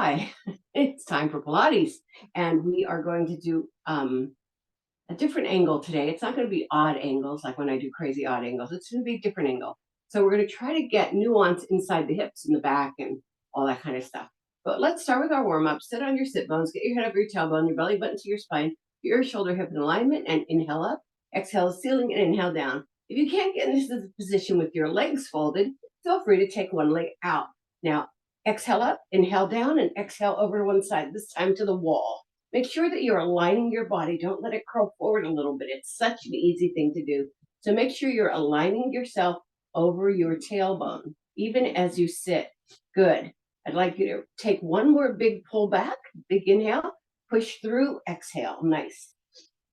Hi, it's time for Pilates, and we are going to do a different angle today. It's not going to be odd angles like when I do crazy odd angles. It's going to be a different angle. So we're going to try to get nuance inside the hips and the back and all that kind of stuff. But let's start with our warm up. Sit on your sit bones, get your head over your tailbone, your belly button to your spine, your shoulder hip in alignment, and inhale up. Exhale ceiling and inhale down. If you can't get into this position with your legs folded, feel free to take one leg out. Now, exhale up, inhale down, and exhale over to one side, this time to the wall. Make sure that you're aligning your body. Don't let it curl forward a little bit. It's such an easy thing to do. So make sure you're aligning yourself over your tailbone, even as you sit. Good. I'd like you to take one more big pull back, big inhale, push through, exhale. Nice.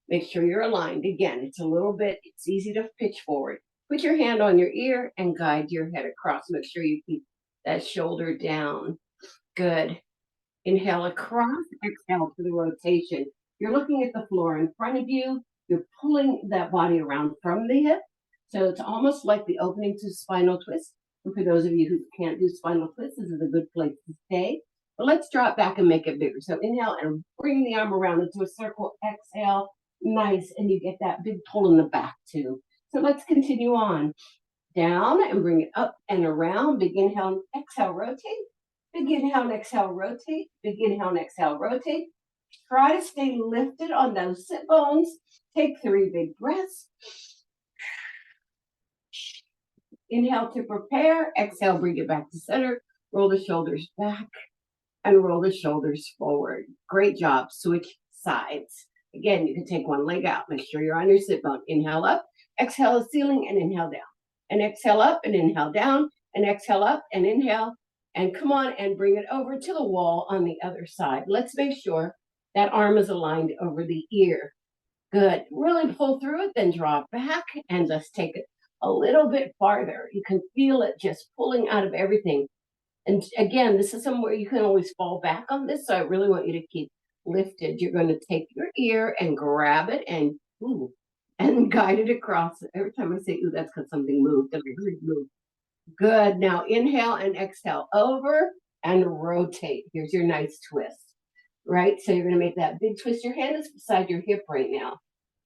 Make sure you're aligned. Again, it's easy to pitch forward. Put your hand on your ear and guide your head across. Make sure you keep that shoulder down. Good. Inhale across, exhale to the rotation. You're looking at the floor in front of you. You're pulling that body around from the hip. So it's almost like the opening to spinal twist. And for those of you who can't do spinal twist, this is a good place to stay. But let's draw it back and make it bigger. So inhale and bring the arm around into a circle. Exhale. Nice. And you get that big pull in the back too. So let's continue on. Down and bring it up and around. Big inhale and exhale, rotate. Big inhale and exhale, rotate. Big inhale and exhale, rotate. Try to stay lifted on those sit bones. Take 3 big breaths. Inhale to prepare. Exhale, bring it back to center. Roll the shoulders back and roll the shoulders forward. Great job. Switch sides. Again, you can take one leg out. Make sure you're on your sit bone. Inhale up. Exhale the ceiling and inhale down. And exhale up and inhale down. And exhale up and inhale. And come on and bring it over to the wall on the other side. Let's make sure that arm is aligned over the ear. Good. Really pull through it, then draw it back and just take it a little bit farther. You can feel it just pulling out of everything. And again, this is somewhere you can always fall back on this. So I really want you to keep lifted. You're going to take your ear and grab it and guide it across. Every time I say ooh, that's because something moved and I really moved. Good. Now inhale and exhale over and rotate. Here's your nice twist, right? So you're going to make that big twist. Your hand is beside your hip right now,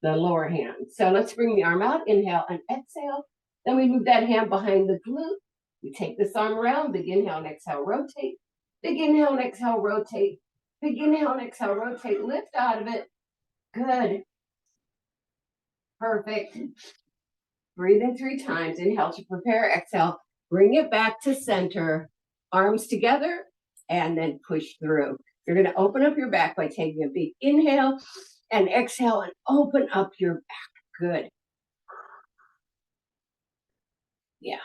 the lower hand. So let's bring the arm out. Inhale and exhale. Then we move that hand behind the glute. We take this arm around. Big inhale and exhale, rotate. Big inhale and exhale, rotate. Big inhale and exhale, rotate. Lift out of it. Good. Perfect. Breathe in 3 times. Inhale to prepare. Exhale. Bring it back to center, arms together, and then push through. You're going to open up your back by taking a big inhale and exhale and open up your back. Good. Yeah.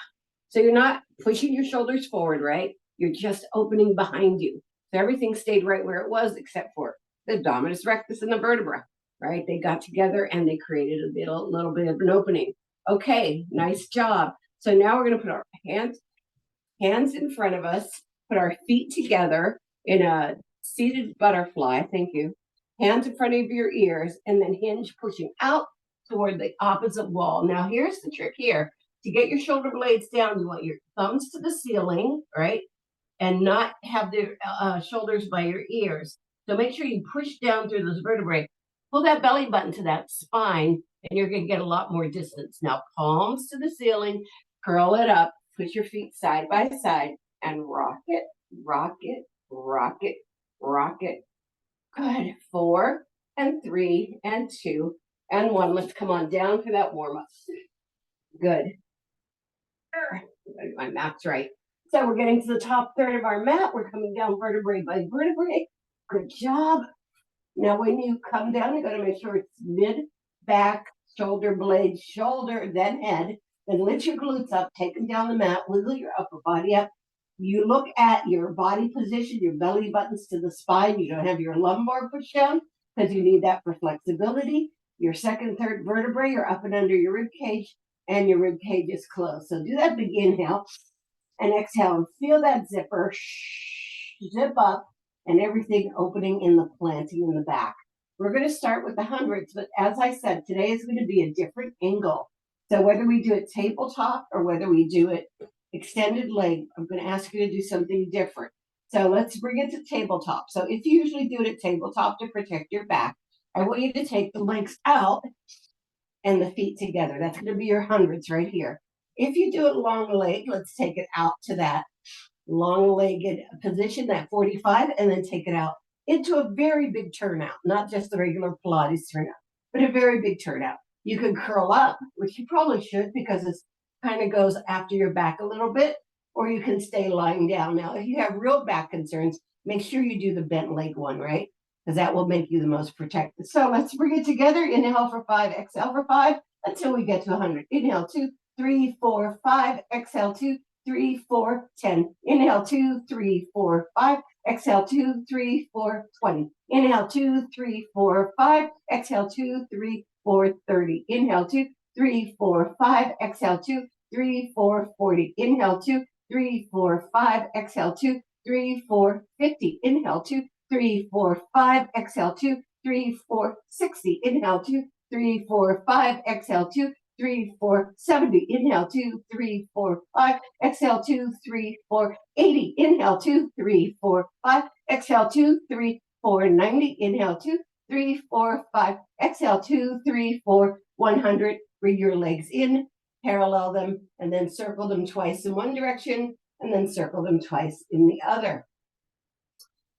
So you're not pushing your shoulders forward, right? You're just opening behind you. So everything stayed right where it was except for the abdominis rectus and the vertebra, right? They got together and they created a little bit of an opening. Okay, nice job. So now we're going to put our hands in front of us, put our feet together in a seated butterfly. Thank you. Hands in front of your ears and then hinge pushing out toward the opposite wall. Now here's the trick here. To get your shoulder blades down, you want your thumbs to the ceiling, right? And not have the shoulders by your ears. So make sure you push down through those vertebrae. Pull that belly button to that spine and you're going to get a lot more distance. Now palms to the ceiling. Curl it up, put your feet side by side, and rock it, rock it, rock it, rock it. Good. 4 and 3 and 2 and 1. Let's come on down for that warm-up. Good. My math's right. So we're getting to the top third of our mat. We're coming down vertebrae by vertebrae. Good job. Now when you come down, you got to make sure it's mid, back, shoulder blade, shoulder, then head. Then lift your glutes up, take them down the mat, wiggle your upper body up. You look at your body position, your belly buttons to the spine. You don't have your lumbar pushed down because you need that for flexibility. Your second, third vertebrae are up and under your rib cage, and your rib cage is closed. So do that big inhale and exhale and feel that zipper zip up and everything opening in the planting in the back. We're going to start with the hundreds, but as I said, today is going to be a different angle. So whether we do it tabletop or whether we do it extended leg, I'm going to ask you to do something different. So let's bring it to tabletop. So if you usually do it at tabletop to protect your back, I want you to take the legs out and the feet together. That's going to be your hundreds right here. If you do it long leg, let's take it out to that long-legged position, that 45, and then take it out into a very big turnout, not just the regular Pilates turnout, but a very big turnout. You could curl up, which you probably should because it kind of goes after your back a little bit, or you can stay lying down. Now, if you have real back concerns, make sure you do the bent leg one, right? Because that will make you the most protected. So let's bring it together. Inhale for 5, exhale for 5 until we get to 100. Inhale, 2, 3, 4, 5. Exhale, 2, 3, 4, 10. Inhale, 2, 3, 4, 5. Exhale, 2, 3, 4, 20. Inhale, 2, 3, 4, 5. Exhale, 2, 3, 4, 30. Inhale, 2, 3, 4, 5. Exhale, 2, 3, 4, 40. Inhale, 2, 3, 4, 5. Exhale, 2, 3, 4, 50. Inhale, 2, 3, 4, 5. Exhale, 2, 3, 4, 60. Inhale, 2, 3, 4, 5. Exhale, 2, 3, 4, 70. Inhale, 2, 3, 4, 5. Exhale, 2, 3, 4, 80. Inhale, 2, 3, 4, 5. Exhale, 2, 3, 4, 90. Inhale, 2, 3, 4, 5. Exhale, 2, 3, 4, 100. Bring your legs in, parallel them, and then circle them twice in one direction, and then circle them twice in the other.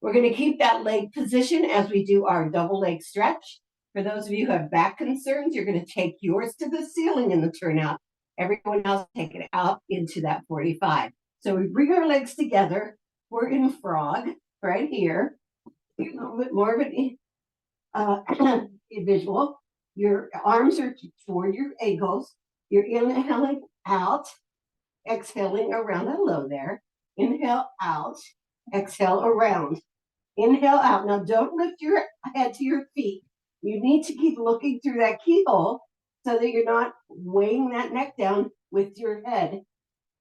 We're going to keep that leg position as we do our double leg stretch. For those of you who have back concerns, you're going to take yours to the ceiling in the turnout. Everyone else take it out into that 45. So we bring our legs together. We're in frog right here. A little bit more of a visual. Your arms are toward your ankles. You're inhaling out, exhaling around. Hello there. Inhale out, exhale around. Inhale out. Now don't lift your head to your feet. You need to keep looking through that keyhole so that you're not weighing that neck down with your head.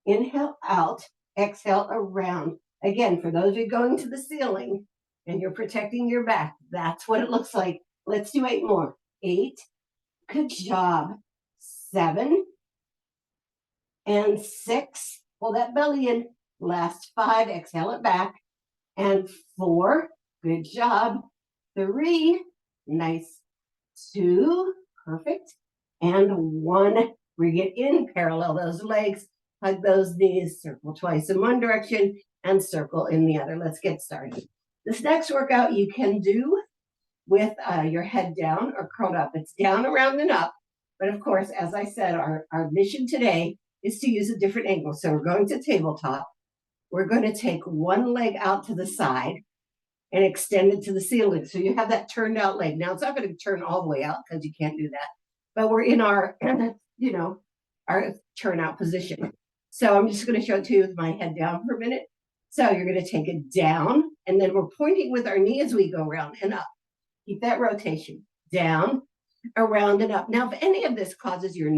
Inhale out, exhale around. Again, for those of you going to the ceiling and you're protecting your back, that's what it looks like. Let's do 8 more. 8. Good job. 7 and 6. Pull that belly in. Last 5. Exhale it back. And 4. Good job. 3. Nice. 2. Perfect. And 1. Bring it in. Parallel those legs. Hug those knees. Circle twice in one direction and circle in the other. Let's get started. This next workout you can do with your head down or curled up. It's down, around, and up. But of course, as I said, our mission today is to use a different angle. So we're going to tabletop. We're going to take one leg out to the side and extend it to the ceiling. So you have that turned out leg. Now it's not going to turn all the way out because you can't do that. But we're in our, our turnout position. So I'm just going to show it to you with my head down for a minute. So you're going to take it down, and then we're pointing with our knee as we go around and up. Keep that rotation. Down, around, and up. Now, if any of this causes your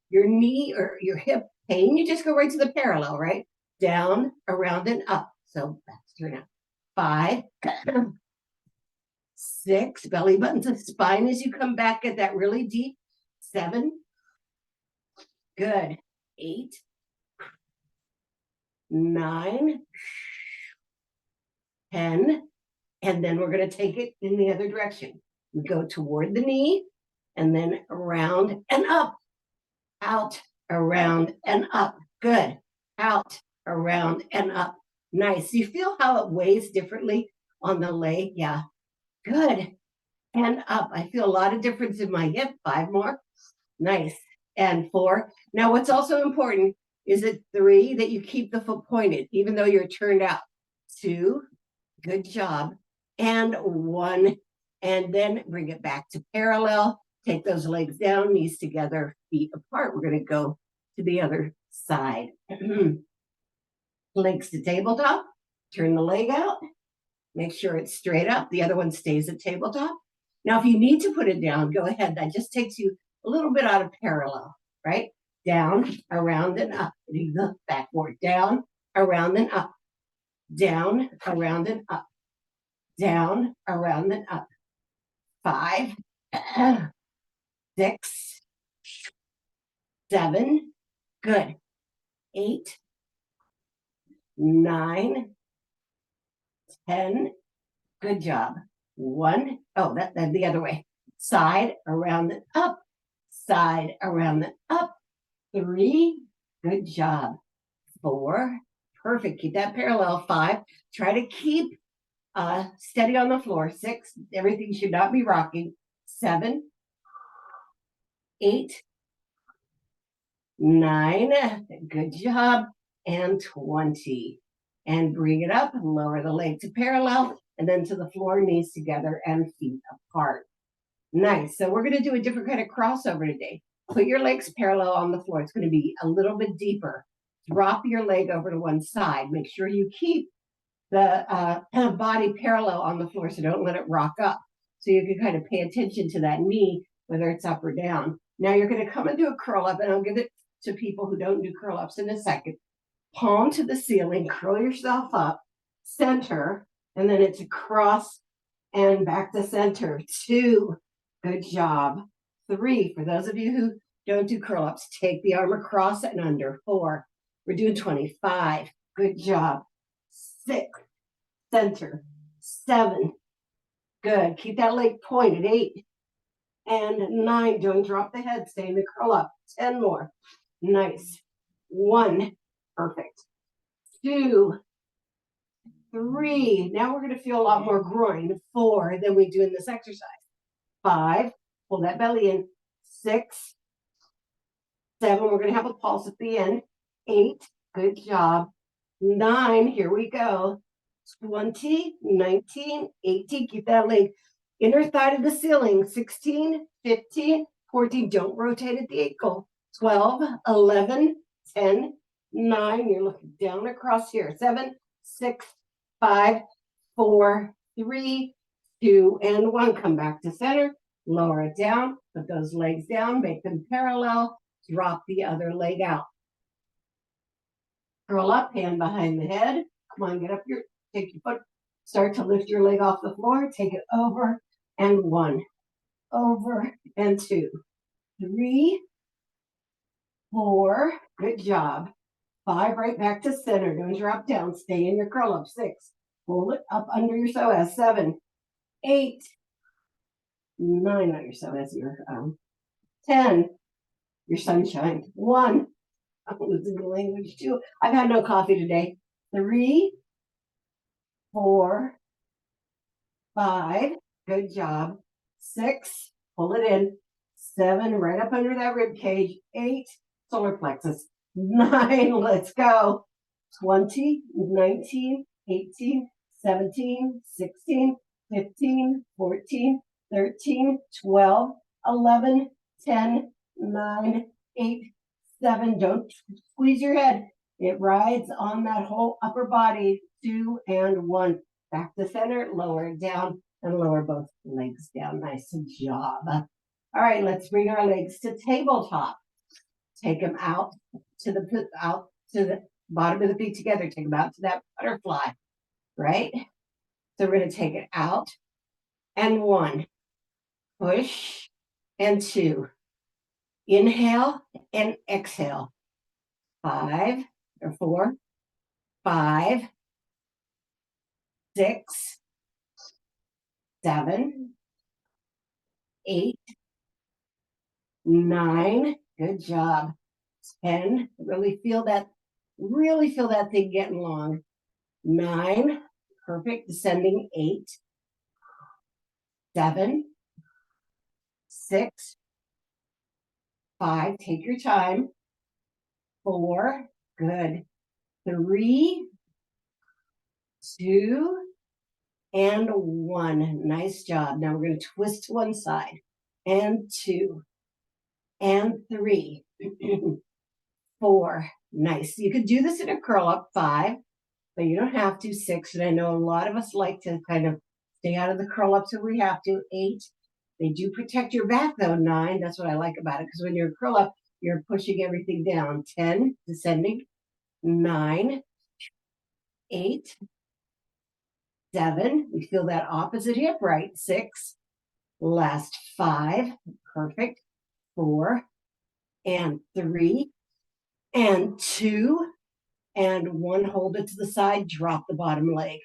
your knee or your hip pain, you just go right to the parallel, right? Down, around, and up. So that's turnout. 5, 6, belly button to spine as you come back at that really deep. 7, good. 8, 9, 10, and then we're going to take it in the other direction. We go toward the knee, and then around and up, out, around, and up. Good. Out, around, and up. Nice. You feel how it weighs differently on the leg? Yeah. Good. And up. I feel a lot of difference in my hip. 5 more. Nice. And 4. Now, what's also important is it 3 that you keep the foot pointed, even though you're turned out. 2. Good job. And 1. And then bring it back to parallel. Take those legs down, knees together, feet apart. We're going to go to the other side. Legs to tabletop. Turn the leg out. Make sure it's straight up. The other one stays at tabletop. Now, if you need to put it down, go ahead. That just takes you a little bit out of parallel, right? Down, around, and up. You look backward. Down, around, and up. Down, around, and up. Down, around, and up. 5, 6, 7, good. 8, 9, 10. Good job. 1. Oh, that the other way. Side, around, and up. Side, around, and up. 3. Good job. 4. Perfect. Keep that parallel. 5. Try to keep steady on the floor. 6. Everything should not be rocking. 7. 8. 9. Good job. And 20. And bring it up. Lower the leg to parallel. And then to the floor, knees together and feet apart. Nice. So we're going to do a different kind of crossover today. Put your legs parallel on the floor. It's going to be a little bit deeper. Drop your leg over to one side. Make sure you keep the body parallel on the floor, so don't let it rock up. So you can kind of pay attention to that knee, whether it's up or down. Now you're going to come and do a curl up, and I'll give it to people who don't do curl ups in a second. Palm to the ceiling, curl yourself up, center, and then it's across and back to center. 2. Good job. 3. For those of you who don't do curl ups, take the arm across and under. 4. We're doing 25. Good job. 6. Center. 7. Good. Keep that leg pointed. 8. And 9. Don't drop the head. Stay in the curl up. 10 more. Nice. 1. Perfect. 2. 3. Now we're going to feel a lot more groin. 4 than we do in this exercise. 5. Pull that belly in. 6. 7. We're going to have a pulse at the end. 8. Good job. 9. Here we go. 20, 19, 18. Keep that leg inner thigh to the ceiling. 16, 15, 14. Don't rotate at the ankle. 12, 11, 10, 9. You're looking down across here. 7, 6, 5, 4, 3, 2, and 1. Come back to center. Lower it down. Put those legs down. Make them parallel. Drop the other leg out. Curl up, hand behind the head. Come on, get up your, take your foot, start to lift your leg off the floor. Take it over and 1, over and 2, 3, 4. Good job. 5, right back to center. Don't drop down. Stay in your curl up. 6, pull it up under your psoas. 7, 8, 9 on your psoas. Your 10, your sunshine. 1. I'm losing the language too. I've had no coffee today. 3, 4, 5. Good job. 6. Pull it in. 7. Right up under that rib cage. 8. Solar plexus. 9. Let's go. 20, 19, 18, 17, 16, 15, 14, 13, 12, 11, 10, 9, 8, 7. Don't squeeze your head. It rides on that whole upper body. 2 and 1. Back to center, lower it down, and lower both legs down. Nice job. All right, let's bring our legs to tabletop. Take them out to the bottom of the feet together. Take them out to that butterfly, right? So we're going to take it out, and 1. Push, and 2. Inhale and exhale. 5 or 4, 5, 6, 7, 8, 9. Good job. 10. Really feel that thing getting long. 9. Perfect. Descending. 8, 7, 6, 5. Take your time. 4. Good. 3, 2, and 1. Nice job. Now we're going to twist to one side. And 2, and 3, 4. Nice. You could do this in a curl up. 5, but you don't have to. 6, and I know a lot of us like to kind of stay out of the curl ups if we have to. 8. They do protect your back though. 9. That's what I like about it, because when you're curl up, you're pushing everything down. 10, descending. 9, 8, 7. We feel that opposite hip, right? 6. Last 5. Perfect. 4, and 3, and 2, and 1. Hold it to the side. Drop the bottom leg.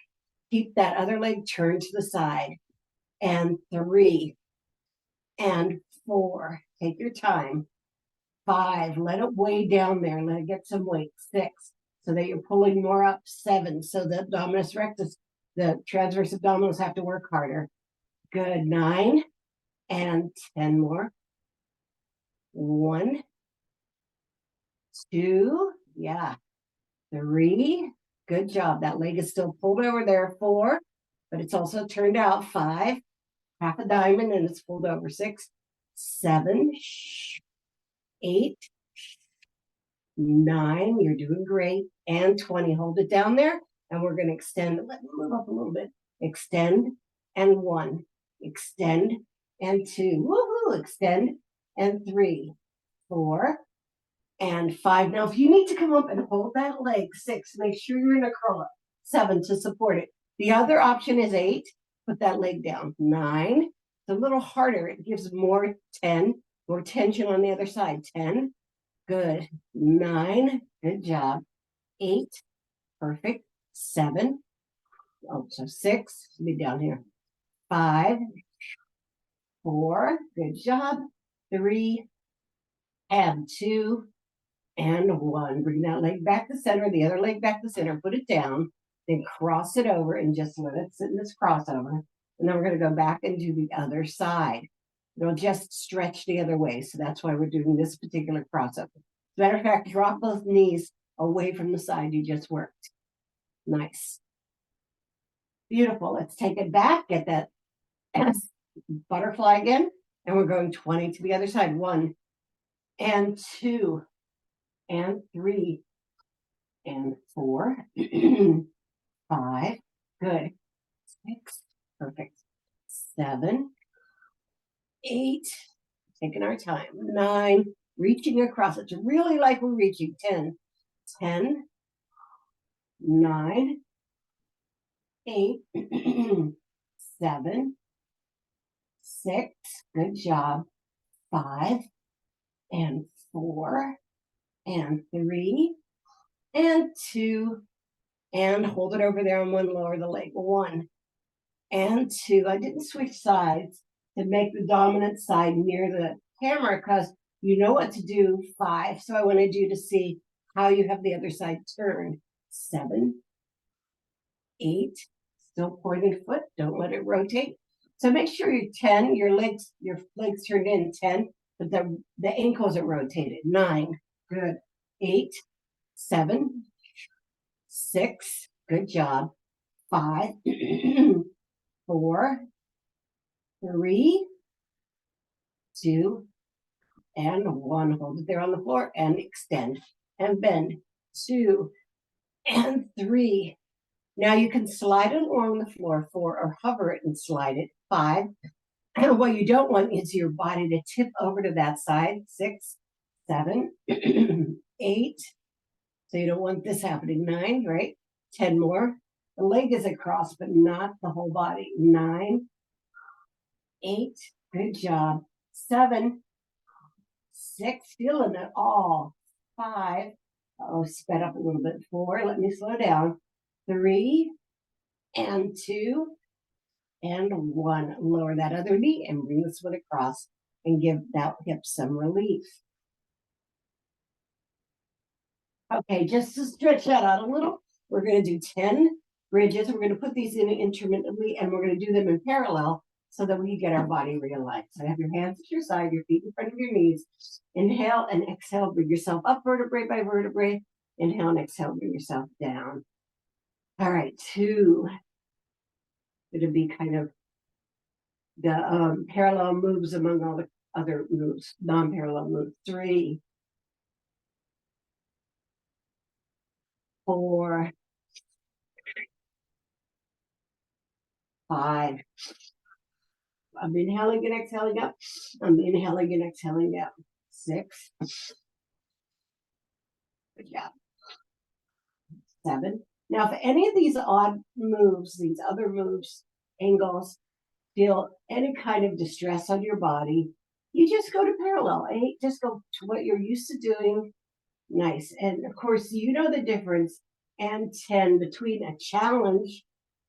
Keep that other leg turned to the side. And 3 and 4. Take your time. 5. Let it weigh down there. Let it get some weight. 6. So that you're pulling more up. 7. So the abdominis rectus, the transverse abdominals have to work harder. Good. 9 and 10 more. 1, 2. Yeah. 3. Good job. That leg is still pulled over there. 4. But it's also turned out. 5. Half a diamond and it's pulled over. 6, 7, 8, 9. You're doing great. And 20. Hold it down there. And we're going to extend. Let me move up a little bit. Extend and 1. Extend and 2. Woohoo! Extend and 3, 4, and 5. Now, if you need to come up and hold that leg, 6. Make sure you're in a curl up. 7 to support it. The other option is 8. Put that leg down. 9. It's a little harder. It gives more. 10. More tension on the other side. 10. Good. 9. Good job. 8. Perfect. 7. Oh, so 6. Be down here. 5. 4. Good job. 3 and 2 and 1. Bring that leg back to center. The other leg back to center. Put it down. Then cross it over and just let it sit in this crossover. And then we're going to go back and do the other side. It'll just stretch the other way. So that's why we're doing this particular crossover. As a matter of fact, drop both knees away from the side you just worked. Nice. Beautiful. Let's take it back. Get that butterfly again. And we're going 20 to the other side. 1 and 2 and 3 and 4. 5. Good. 6. Perfect. 7. 8. Taking our time. 9. Reaching across. It's really like we're reaching. 10. 10. 9. 8. 7. 6. Good job. 5 and 4 and 3 and 2 and hold it over there on one, lower the leg. 1 and 2. I didn't switch sides to make the dominant side near the camera because you know what to do. 5. So I wanted you to see how you have the other side turned. 7, 8. Still pointing foot. Don't let it rotate. So make sure you're 10. Your legs turned in. 10. But the ankles are rotated. 9. Good. 8, 7, 6. Good job. 5, 4, 3, 2, and 1. Hold it there on the floor and extend and bend. 2 and 3. Now you can slide it along the floor. 4, or hover it and slide it. 5. And what you don't want is your body to tip over to that side. 6, 7, 8. So you don't want this happening. 9, right? 10 more. The leg is across, but not the whole body. 9, 8. Good job. 7, 6. Feeling it all. 5. Oh, sped up a little bit. 4. Let me slow down. 3 and 2 and 1. Lower that other knee and bring this one across and give that hip some relief. Okay, just to stretch that out a little, we're going to do 10 bridges. We're going to put these in intermittently, and we're going to do them in parallel so that we get our body realigned. So have your hands at your side, your feet in front of your knees. Inhale and exhale. Bring yourself up vertebrae by vertebrae. Inhale and exhale. Bring yourself down. All right, 2. It'll be kind of the parallel moves among all the other moves, non-parallel moves. 3, 4, 5. I'm inhaling and exhaling up. I'm inhaling and exhaling down. 6. Good job. 7. Now, if any of these odd moves, these other moves, angles, feel any kind of distress on your body, you just go to parallel. 8, just go to what you're used to doing. Nice. And of course, you know the difference. And 10 between a challenge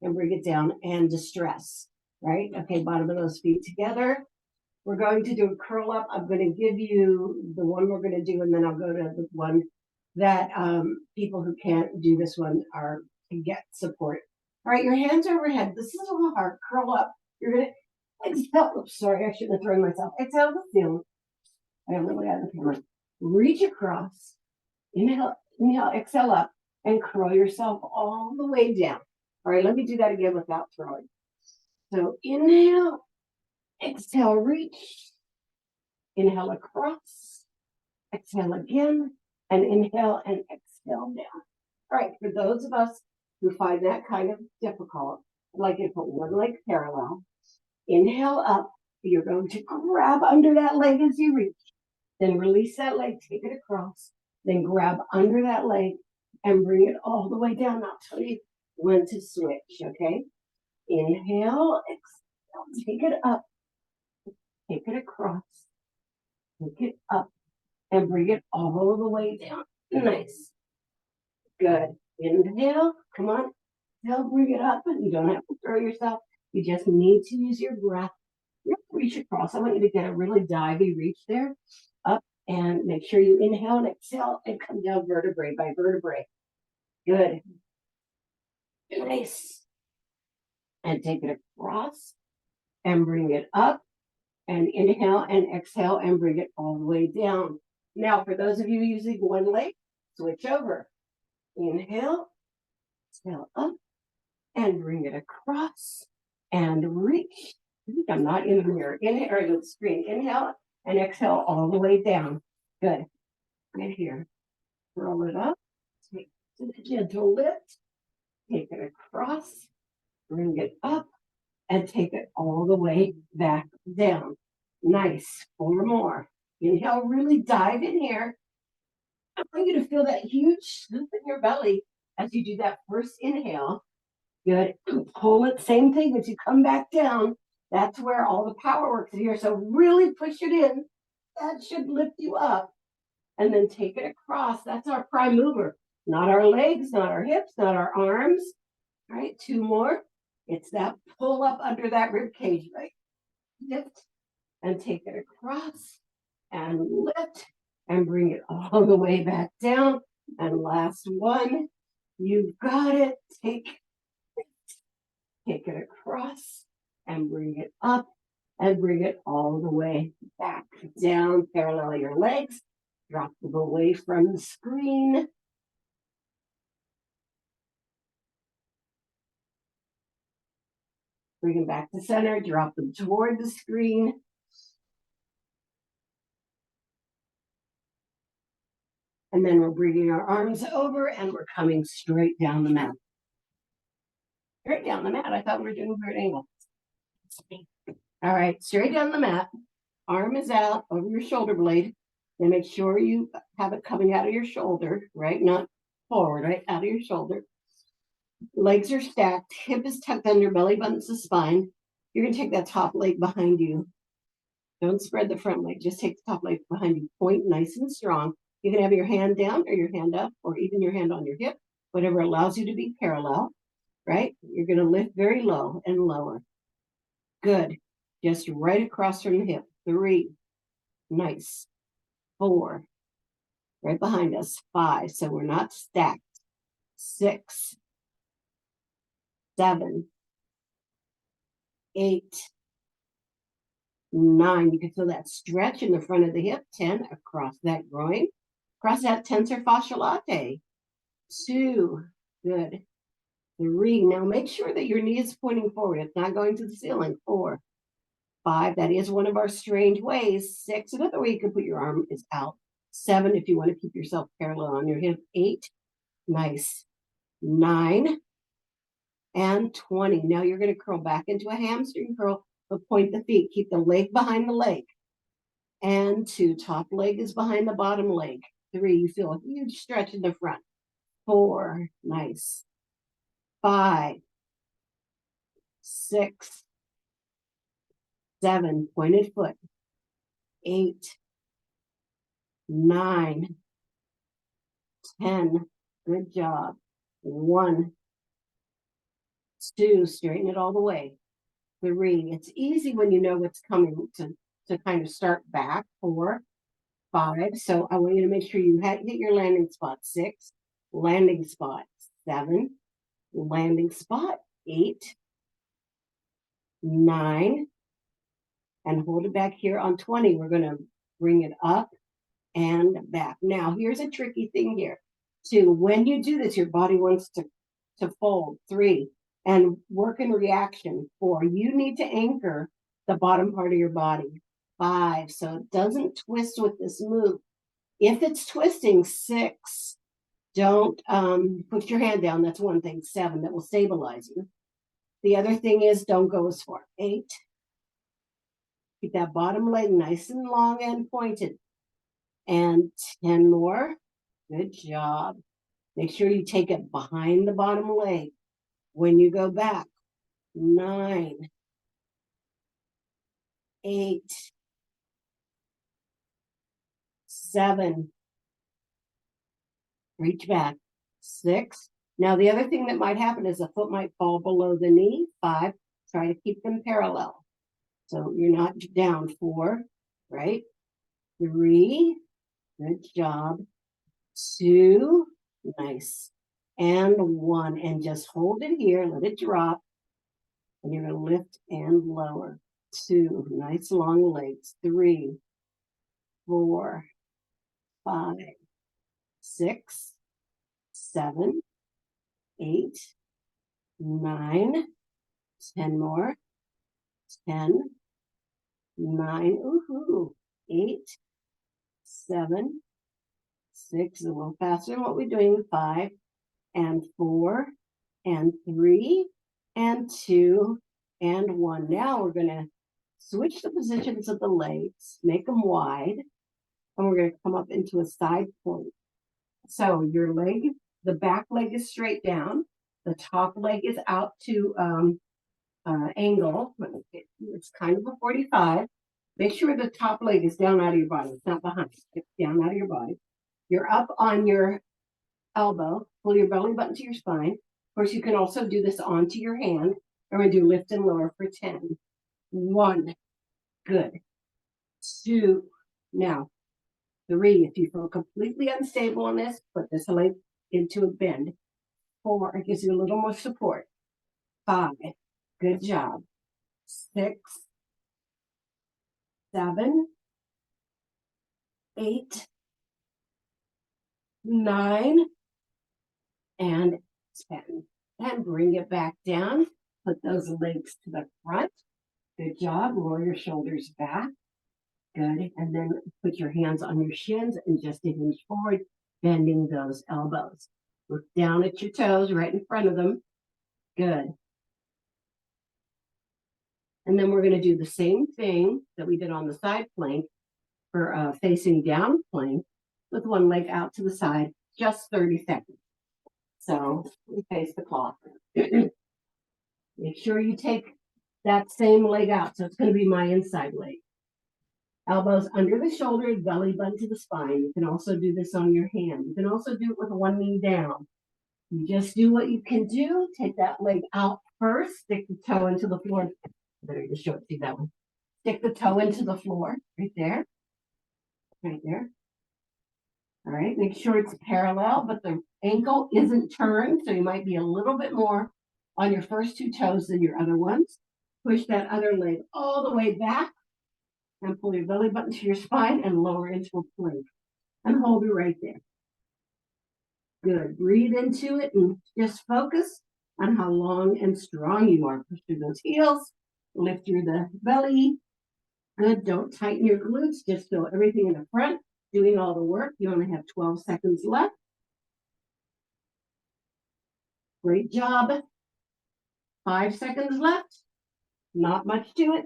and bring it down and distress, right? Okay, bottom of those feet together. We're going to do a curl up. I'm going to give you the one we're going to do, and then I'll go to the one that people who can't do this one can get support. All right, your hands overhead. This is a little hard. Curl up. You're going to exhale. Oops, sorry, I shouldn't have thrown myself. Exhale the ceiling. I am really out of the camera. Reach across. Inhale, inhale, exhale up, and curl yourself all the way down. All right, let me do that again without throwing. So inhale, exhale, reach. Inhale across, exhale again, and inhale and exhale down. All right, for those of us who find that kind of difficult, I'd like you to put one leg parallel. Inhale up. You're going to grab under that leg as you reach. Then release that leg, take it across. Then grab under that leg and bring it all the way down. I'll tell you when to switch, okay? Inhale, exhale, take it up, take it across, take it up, and bring it all the way down. Nice. Good. Inhale, come on. Exhale, bring it up, and you don't have to throw yourself. You just need to use your breath. Reach across. I want you to get a really divey reach there. Up, and make sure you inhale and exhale and come down vertebrae by vertebrae. Good. Nice. And take it across and bring it up, and inhale and exhale and bring it all the way down. Now, for those of you using one leg, switch over. Inhale, exhale up, and bring it across and reach. I think I'm not in the mirror. Inhale, or the screen. Inhale and exhale all the way down. Good. Right here. Roll it up. Take a gentle lift. Take it across. Bring it up. And take it all the way back down. Nice. 4 more. Inhale, really dive in here. I want you to feel that huge scoop in your belly as you do that first inhale. Good. Pull it. Same thing as you come back down. That's where all the power works in here. So really push it in. That should lift you up. And then take it across. That's our prime mover. Not our legs, not our hips, not our arms. All right, 2 more. It's that pull up under that rib cage, right? Lift and take it across and lift and bring it all the way back down. And last one, you've got it. Take it across and bring it up and bring it all the way back down. Parallel your legs. Drop them away from the screen. Bring them back to center. Drop them toward the screen. And then we're bringing our arms over and we're coming straight down the mat. Straight down the mat. I thought we were doing a weird angle. All right, straight down the mat. Arm is out over your shoulder blade. Then make sure you have it coming out of your shoulder, right? Not forward, right? Out of your shoulder. Legs are stacked. Hip is tucked under, belly button's the spine. You're going to take that top leg behind you. Don't spread the front leg. Just take the top leg behind you. Point nice and strong. You can have your hand down or your hand up or even your hand on your hip, whatever allows you to be parallel, right? You're going to lift very low and lower. Good. Just right across from the hip. 3. Nice. 4. Right behind us. 5. So we're not stacked. 6. 7. 8. 9. You can feel that stretch in the front of the hip. 10. Across that groin. Across that tensor fascia latte. 2. Good. 3. Now make sure that your knee is pointing forward. It's not going to the ceiling. 4. 5. That is one of our strange ways. 6. Another way you can put your arm is out. 7. If you want to keep yourself parallel on your hip. 8. Nice. 9. And 20. Now you're going to curl back into a hamstring curl, but point the feet. Keep the leg behind the leg. And 2. Top leg is behind the bottom leg. 3. You feel a huge stretch in the front. 4. Nice. 5. 6. 7. Pointed foot. 8. 9. 10. Good job. 1. 2, straighten it all the way. 3, it's easy when you know what's coming to kind of start back. 4, 5, so I want you to make sure you hit your landing spot. 6, landing spot. 7, landing spot. 8, 9, and hold it back here on 20. We're going to bring it up and back. Now, here's a tricky thing here. 2, when you do this, your body wants to fold. 3, and work in reaction. 4, you need to anchor the bottom part of your body. 5, so it doesn't twist with this move. If it's twisting, 6, don't put your hand down. That's one thing. 7, that will stabilize you. The other thing is don't go as far. 8, keep that bottom leg nice and long and pointed. And 10 more. Good job. Make sure you take it behind the bottom leg when you go back. 9, 8, 7, reach back. 6. Now, the other thing that might happen is the foot might fall below the knee. 5, try to keep them parallel. So you're not down. 4, right? 3, good job. 2, nice. And 1, and just hold it here. Let it drop. And you're going to lift and lower. 2, nice long legs. 3, 4, 5, 6, 7, 8, 9, 10 more. 10, 9, 8, 7, 6, a little faster than what we're doing. 5, and 4, and 3, and 2, and 1. Now we're going to switch the positions of the legs, make them wide, and we're going to come up into a side point. So your leg, the back leg is straight down, the top leg is out to angle. It's kind of a 45. Make sure the top leg is down out of your body. It's not behind. It's down out of your body. You're up on your elbow. Pull your belly button to your spine. Of course, you can also do this onto your hand. I'm going to do lift and lower for 10. 1. Good. 2. Now, 3. If you feel completely unstable on this, put this leg into a bend. 4. It gives you a little more support. 5. Good job. 6, 7, 8, 9, and 10. And bring it back down. Put those legs to the front. Good job. Lower your shoulders back. Good. And then put your hands on your shins and just a hinge forward, bending those elbows. Look down at your toes right in front of them. Good. And then we're going to do the same thing that we did on the side plank for facing down plank with one leg out to the side, just 30 seconds. So we face the clock. Make sure you take that same leg out. So it's going to be my inside leg. Elbows under the shoulder, belly button to the spine. You can also do this on your hand. You can also do it with one knee down. You just do what you can do. Take that leg out first. Stick the toe into the floor. Better just show it. See that one. Stick the toe into the floor. Right there. Right there. All right. Make sure it's parallel, but the ankle isn't turned. So you might be a little bit more on your first 2 toes than your other ones. Push that other leg all the way back and pull your belly button to your spine and lower into a plank. And hold it right there. Good. Breathe into it and just focus on how long and strong you are. Push through those heels. Lift through the belly. Good. Don't tighten your glutes. Just feel everything in the front. Doing all the work. You only have 12 seconds left. Great job. 5 seconds left. Not much to it.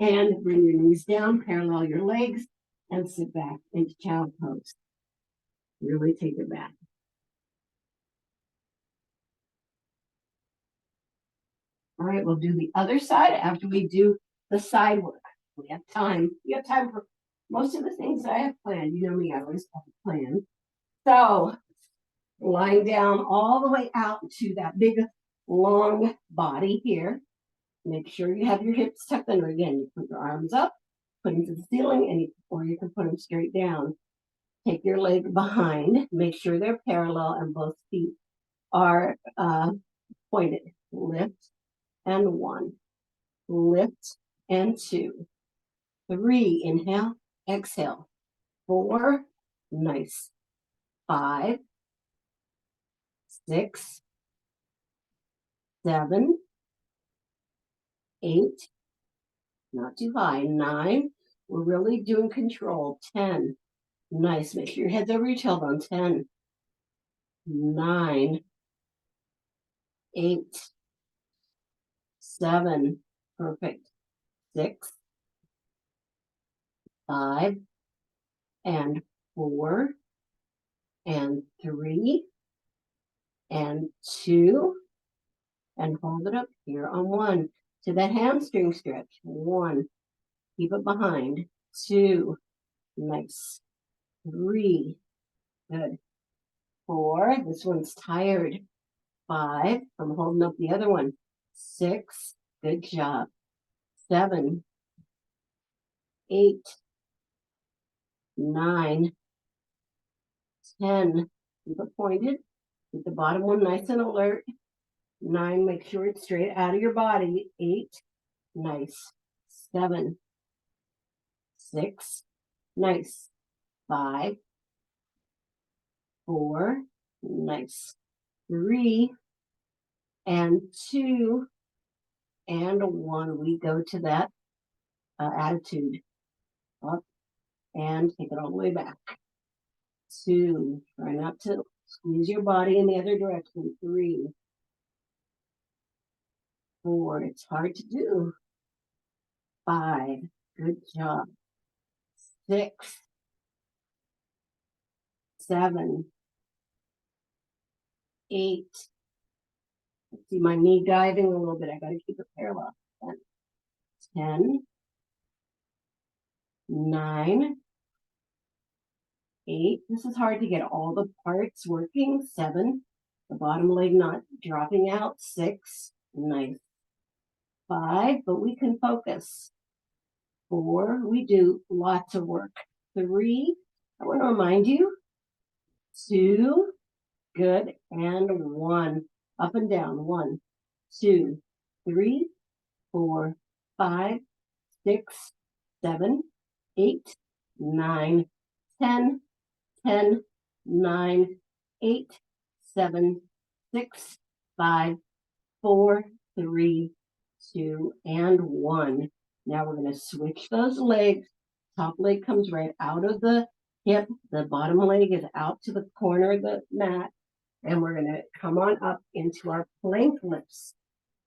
And bring your knees down, parallel your legs, and sit back into child pose. Really take it back. All right, we'll do the other side after we do the side work. We have time. You have time for most of the things I have planned. You know me, I always have a plan. So Lying down all the way out to that big, long body here. Make sure you have your hips tucked under. Again, you put your arms up, put them to the ceiling, or you can put them straight down. Take your leg behind. Make sure they're parallel and both feet are pointed. Lift and 1. Lift and 2. 3. Inhale. Exhale. 4. Nice. 5. 6. 7. 8. Not too high. 9. We're really doing control. 10. Nice. Make sure your head's over your tailbone. 10. 9. 8. 7. Perfect. 6. 5. And 4. And 3. And 2. And hold it up here on 1. To that hamstring stretch. 1. Keep it behind. 2. Nice. 3. Good. 4. This one's tired. 5. I'm holding up the other one. 6. Good job. 7. 8. 9. 10. Keep it pointed. Keep the bottom one nice and alert. 9. Make sure it's straight out of your body. 8. Nice. 7. 6. Nice. 5. 4. Nice. 3. And 2. And 1. We go to that attitude. Up and take it all the way back. 2. Try not to squeeze your body in the other direction. 3. 4. It's hard to do. 5. Good job. 6. 7. 8. See my knee diving a little bit. I got to keep it parallel. 10. 9. 8. This is hard to get all the parts working. 7. The bottom leg not dropping out. 6. Nice. 5. But we can focus. 4. We do lots of work. 3. I want to remind you. 2. Good. And 1. Up and down. 1, 2, 3, 4, 5, 6, 7, 8, 9, 10, 10, 9, 8, 7, 6, 5, 4, 3, 2, and 1. Now we're going to switch those legs. Top leg comes right out of the hip. The bottom leg is out to the corner of the mat. And we're going to come on up into our plank lifts.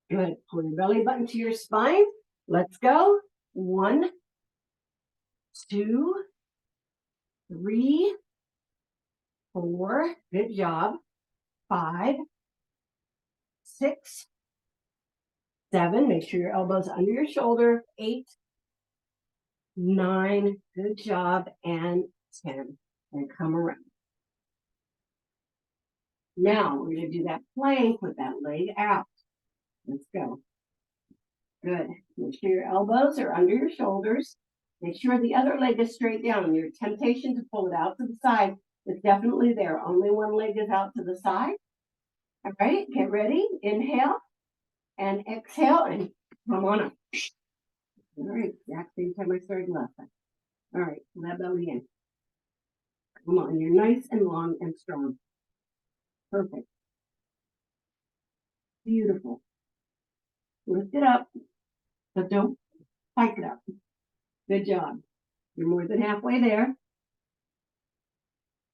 Good. Pull your belly button to your spine. Let's go. 1, 2, 3, 4. Good job. 5, 6, 7. Make sure your elbows under your shoulder. 8, 9. Good job. And 10. And come around. Now we're going to do that plank with that leg out. Let's go. Good. Make sure your elbows are under your shoulders. Make sure the other leg is straight down. Your temptation to pull it out to the side is definitely there. Only one leg is out to the side. All right, get ready. Inhale and exhale and come on up. All right, exact same time I started last time. All right, pull that belly in. Come on, you're nice and long and strong. Perfect. Beautiful. Lift it up, but don't spike it up. Good job. You're more than halfway there.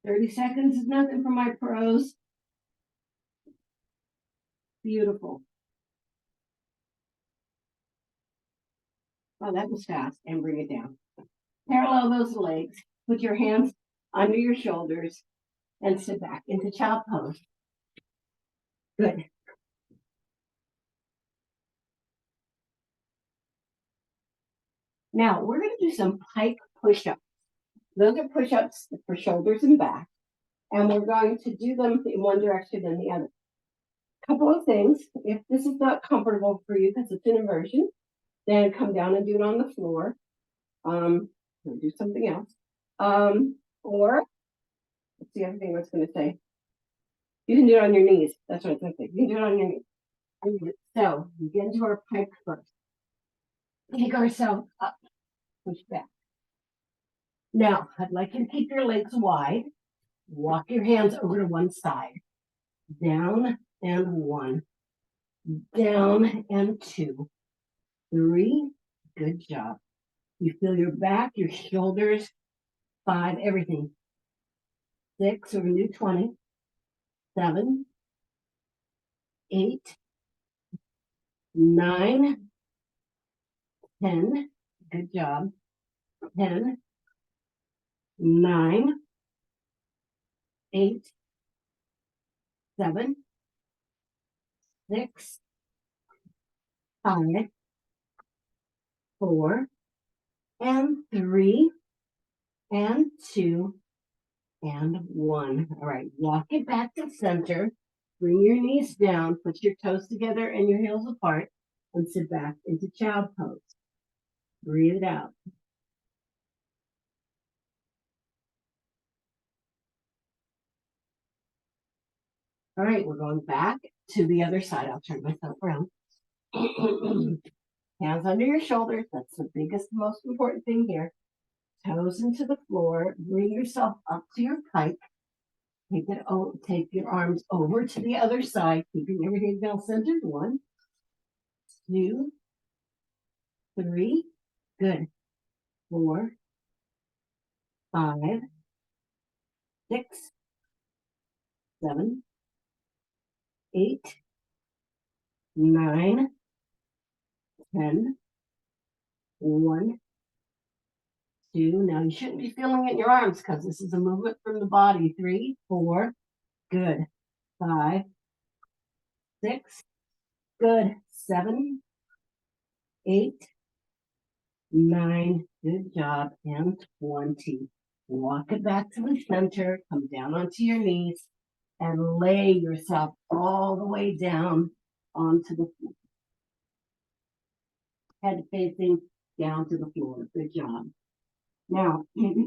30 seconds is nothing for my pros. Beautiful. Oh, that was fast. And bring it down. Parallel those legs. Put your hands under your shoulders and sit back into child pose. Good. Now we're going to do some pike push-ups. Those are push-ups for shoulders and back. And we're going to do them in one direction and the other. Couple of things. If this is not comfortable for you because it's an inversion, then come down and do it on the floor. Do something else. Or what's the other thing I was going to say? You can do it on your knees. That's what I was going to say. You can do it on your knees. So we get into our pike first. Take ourselves up, push back. Now, I'd like you to keep your legs wide. Walk your hands over to one side. Down and one. Down and two. Three. Good job. You feel your back, your shoulders. 5, everything. 6, we're going to do 20. 7, 8, 9, 10. Good job. 10, 9, 8, 7, 6, 5, 4, and 3, and 2, and 1. All right, walk it back to center. Bring your knees down, put your toes together and your heels apart, and sit back into child pose. Breathe it out. All right, we're going back to the other side. I'll turn myself around. Hands under your shoulders. That's the biggest, most important thing here. Toes into the floor. Bring yourself up to your pike. Take your arms over to the other side, keeping everything down centered. 1, 2, 3. Good. 4, 5, 6, 7, 8, 9, 10, 1, 2. Now you shouldn't be feeling it in your arms because this is a movement from the body. 3, 4. Good. 5, 6. Good. 7, 8, 9. Good job. And 20. Walk it back to the center. Come down onto your knees and lay yourself all the way down onto the floor. Head facing down to the floor. Good job. Now, take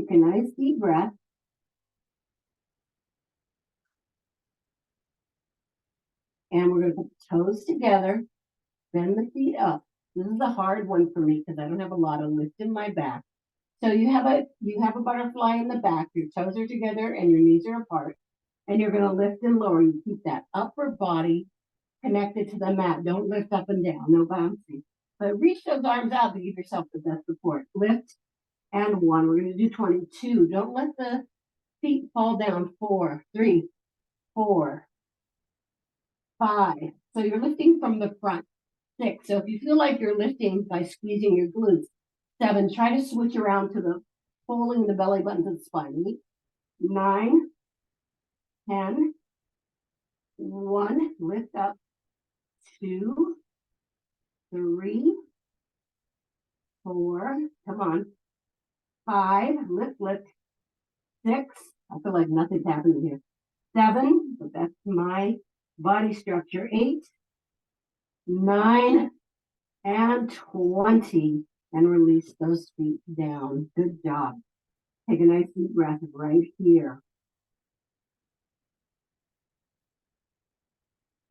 a nice deep breath. And we're going to put the toes together, bend the feet up. This is a hard one for me because I don't have a lot of lift in my back. So you have a butterfly in the back. Your toes are together and your knees are apart. And you're going to lift and lower. You keep that upper body connected to the mat. Don't lift up and down. No bouncing. But reach those arms out to give yourself the best support. Lift and 1. We're going to do 22. Don't let the feet fall down. 4, 3, 4, 5. So you're lifting from the front. 6. So if you feel like you're lifting by squeezing your glutes. 7. Try to switch around to the pulling the belly button to the spine. 8, 9, 10, 1. Lift up. 2, 3, 4. Come on. 5. Lift. 6. I feel like nothing's happening here. 7. But that's my body structure. 8, 9, and 20. And release those feet down. Good job. Take a nice deep breath right here.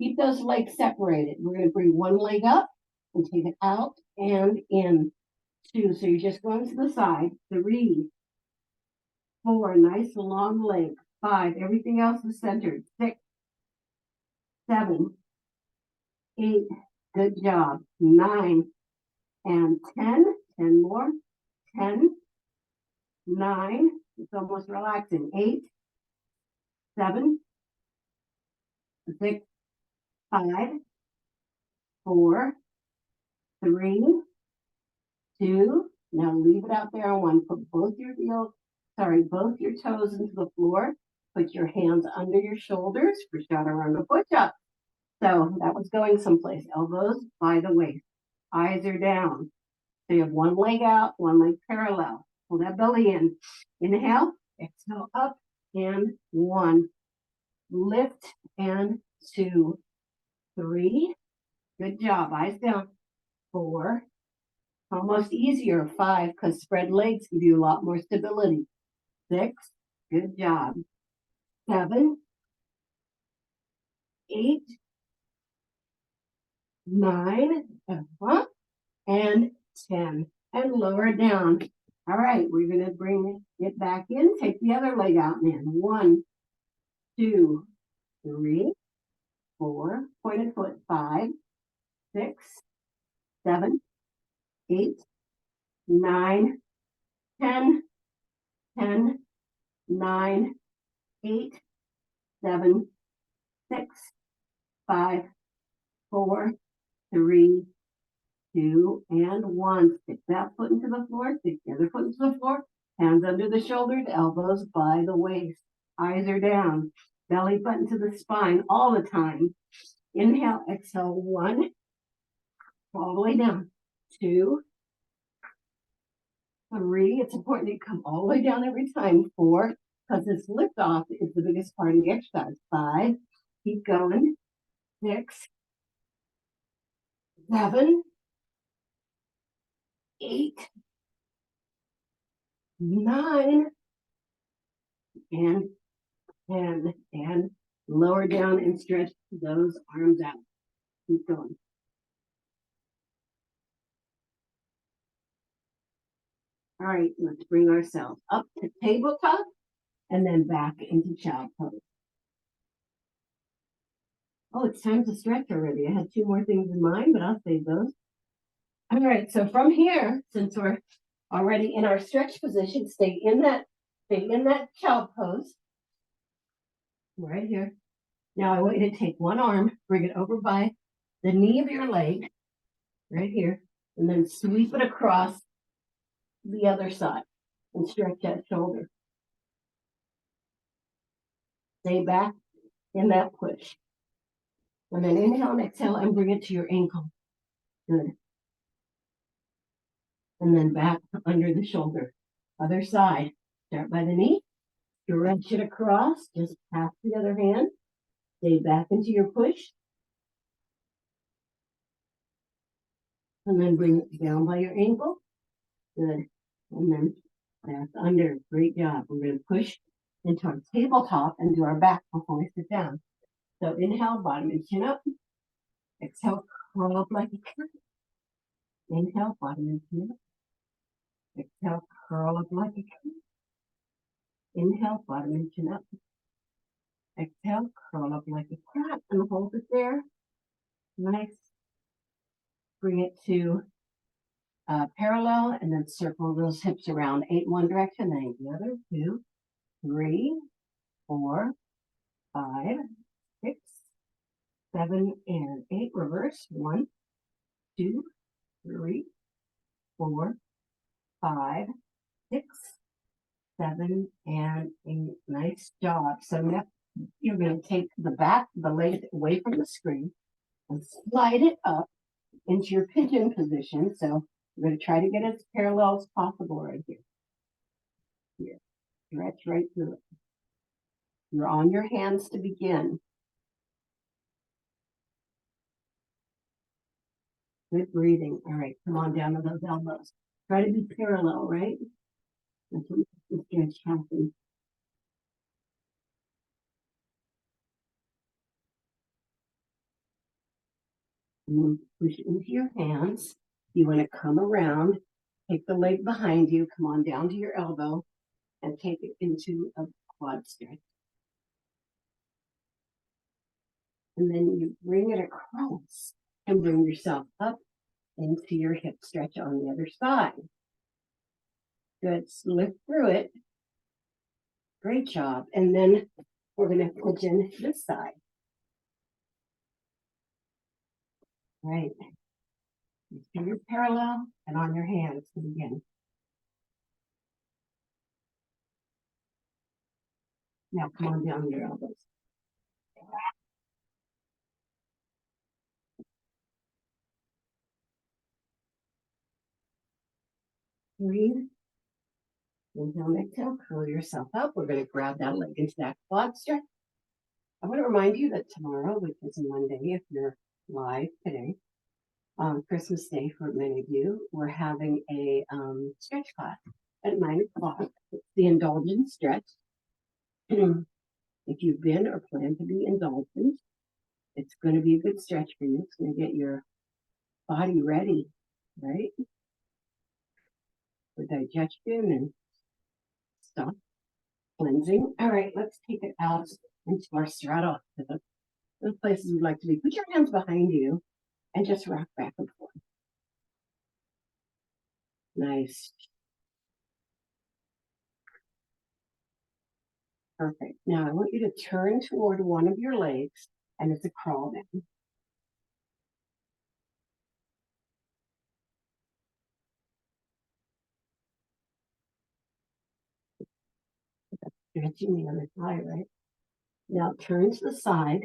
Keep those legs separated. We're going to bring one leg up and take it out and in. 2. So you're just going to the side. 3, 4. Nice long leg. 5. Everything else is centered. 6, 7, 8. Good job. 9 and 10. 10 more. 10, 9. It's almost relaxing. 8, 7, 6, 5, 4, 3, 2. Now leave it out there on 1. Put both your toes into the floor. Put your hands under your shoulders for chaturanga push-up. So that was going someplace. Elbows by the waist. Eyes are down. So you have one leg out, one leg parallel. Pull that belly in. Inhale. Exhale up and 1. Lift and 2, 3. Good job. Eyes down. 4. Almost easier. 5, because spread legs give you a lot more stability. 6. Good job. 7, 8, 9, and 10. And lower down. All right, we're going to bring it back in. Take the other leg out and in. 1, 2, 3, 4. Pointed foot. 5, 6, 7, 8, 9, 10, 10, 9, 8, 7, 6, 5, 4, 3, 2, and 1. Stick that foot into the floor. Stick the other foot into the floor. Hands under the shoulders, elbows by the waist. Eyes are down. Belly button to the spine all the time. Inhale, exhale. 1, all the way down. 2, 3. It's important to come all the way down every time. 4, because this lift off is the biggest part of the exercise. 5, keep going. 6, 7, 8, 9, and 10. And lower down and stretch those arms out. Keep going. All right, let's bring ourselves up to tabletop and then back into child pose. Oh, it's time to stretch already. I had 2 more things in mind, but I'll save those. All right, so from here, since we're already in our stretch position, stay in that child pose. Right here. Now I want you to take one arm, bring it over by the knee of your leg, right here, and then sweep it across the other side and stretch that shoulder. Stay back in that push. And then inhale and exhale and bring it to your ankle. Good. And then back under the shoulder. Other side. Start by the knee. Stretch it across. Just pass the other hand. Stay back into your push. And then bring it down by your ankle. Good. And then back under. Great job. We're going to push into our tabletop and do our back before we sit down. So inhale, bottom and chin up. Exhale, curl up like a cat. Inhale, bottom and chin up. Exhale, curl up like a cat. Inhale, bottom and chin up. Exhale, curl up like a cat and hold it there. Nice. Bring it to parallel and then circle those hips around. 8 in one direction, then the other. 2, 3, 4, 5, 6, 7, and 8. Reverse. 1, 2, 3, 4, 5, 6, 7, and 8. Nice job. So now you're going to take the leg away from the screen and slide it up into your pigeon position. So we're going to try to get as parallel as possible right here. Here. Stretch right through it. You're on your hands to begin. Good breathing. All right, come on down to those elbows. Try to be parallel, right? That's what the stretch happens. And push it into your hands. You want to come around, take the leg behind you, come on down to your elbow, and take it into a quad stretch. And then you bring it across and bring yourself up into your hip stretch on the other side. Good. Lift through it. Great job. And then we're going to pigeon this side. Right. Fingers parallel and on your hands to begin. Now come on down your elbows. Breathe. Inhale, exhale, curl yourself up. We're going to grab that leg into that quad stretch. I want to remind you that tomorrow, which is Monday, if you're live today, on Christmas Day for many of you, we're having a stretch class at 9 o'clock. It's the indulgent stretch. If you've been or plan to be indulgent, it's going to be a good stretch for you. It's going to get your body ready, right? For digestion and stuff, cleansing. All right, let's take it out into our straddle. Those places we'd like to be. Put your hands behind you and just rock back and forth. Nice. Perfect. Now I want you to turn toward one of your legs and it's a crawl down. Stretching the other thigh, right? Now turn to the side.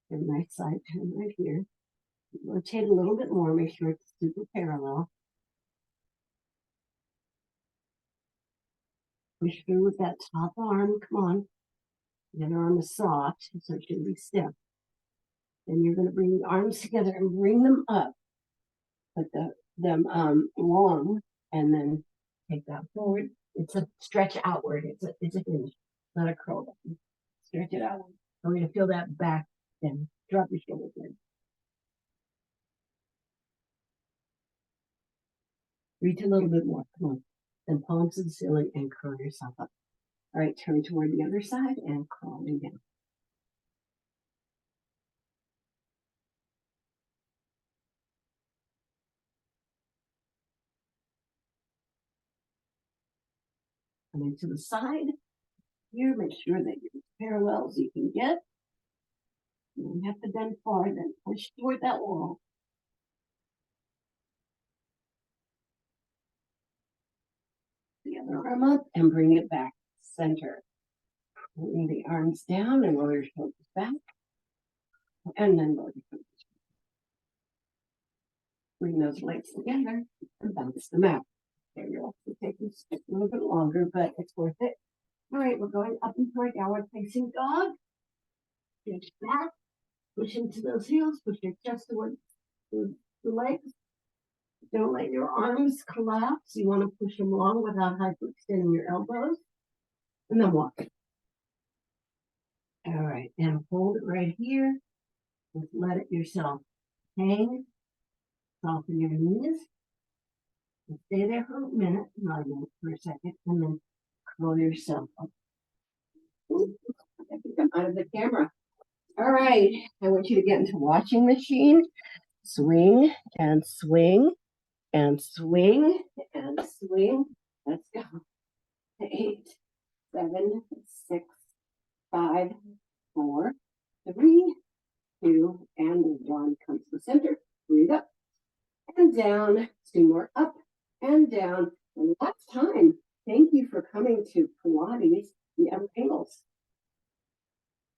And my side, turn right here. Rotate a little bit more, make sure it's super parallel. Push through with that top arm, come on. The other arm is soft, so it should be stiff. Then you're gonna bring the arms together and bring them up. Put them long, and then take that forward. It's a stretch outward, it's a hinge, not a curl down. Stretch it out. I'm gonna feel that back, then drop your shoulders in. Reach a little bit more, come on. Then palms to the ceiling and curl yourself up. All right, turn toward the other side and crawling down. Come into the side here, make sure that you're as parallel as you can get. You don't have to bend far, then push toward that wall. The other arm up and bring it back center. Bring the arms down and roll your shoulders back. And then roll your shoulders. Bring those legs together and bounce them out. There you go. It takes a little bit longer, but it's worth it. All right, we're going up into our downward facing dog. Stretch back, push into those heels, push your chest towards the legs. Don't let your arms collapse. You want to push them long without hyperextending your elbows. And then walk. All right, and hold it right here. Just let it yourself hang. Soften your knees. And stay there for a minute, not a minute, for a second, and then curl yourself up. Ooh, I think I'm out of the camera. All right, I want you to get into watching machine. Swing and swing and swing and swing. Let's go. 8, 7, 6, 5, 4, 3, 2, and 1. Come to the center. Breathe up and down. 2 more up and down. And last time, thank you for coming to Pilates, the upper angles.